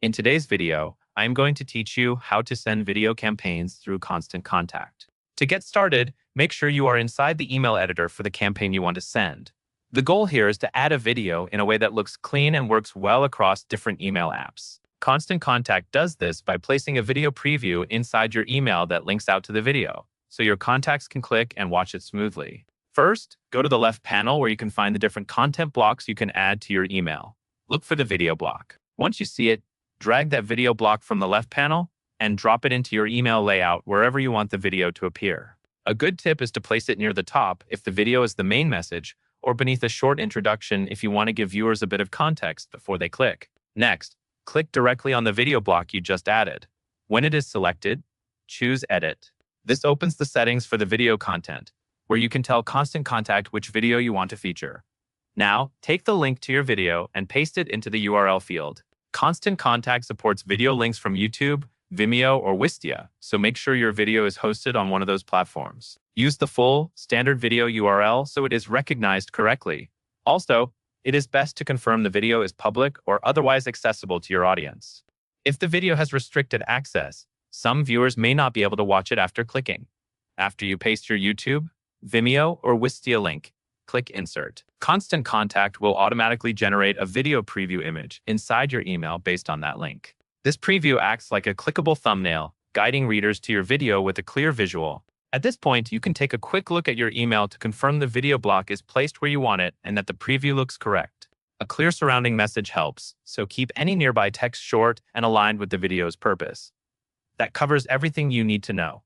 In today's video, I am going to teach you how to send video campaigns through Constant Contact. To get started, make sure you are inside the email editor for the campaign you want to send. The goal here is to add a video in a way that looks clean and works well across different email apps. Constant Contact does this by placing a video preview inside your email that links out to the video, so your contacts can click and watch it smoothly. First, go to the left panel where you can find the different content blocks you can add to your email. Look for the video block. Once you see it, drag that video block from the left panel and drop it into your email layout wherever you want the video to appear. A good tip is to place it near the top if the video is the main message, or beneath a short introduction if you want to give viewers a bit of context before they click. Next, click directly on the video block you just added. When it is selected, choose Edit. This opens the settings for the video content, where you can tell Constant Contact which video you want to feature. Now, take the link to your video and paste it into the URL field. Constant Contact supports video links from YouTube, Vimeo, or Wistia, so make sure your video is hosted on one of those platforms. Use the full, standard video URL so it is recognized correctly. Also, it is best to confirm the video is public or otherwise accessible to your audience. If the video has restricted access, some viewers may not be able to watch it after clicking. After you paste your YouTube, Vimeo, or Wistia link, click Insert. Constant Contact will automatically generate a video preview image inside your email based on that link. This preview acts like a clickable thumbnail, guiding readers to your video with a clear visual. At this point, you can take a quick look at your email to confirm the video block is placed where you want it and that the preview looks correct. A clear surrounding message helps, so keep any nearby text short and aligned with the video's purpose. That covers everything you need to know.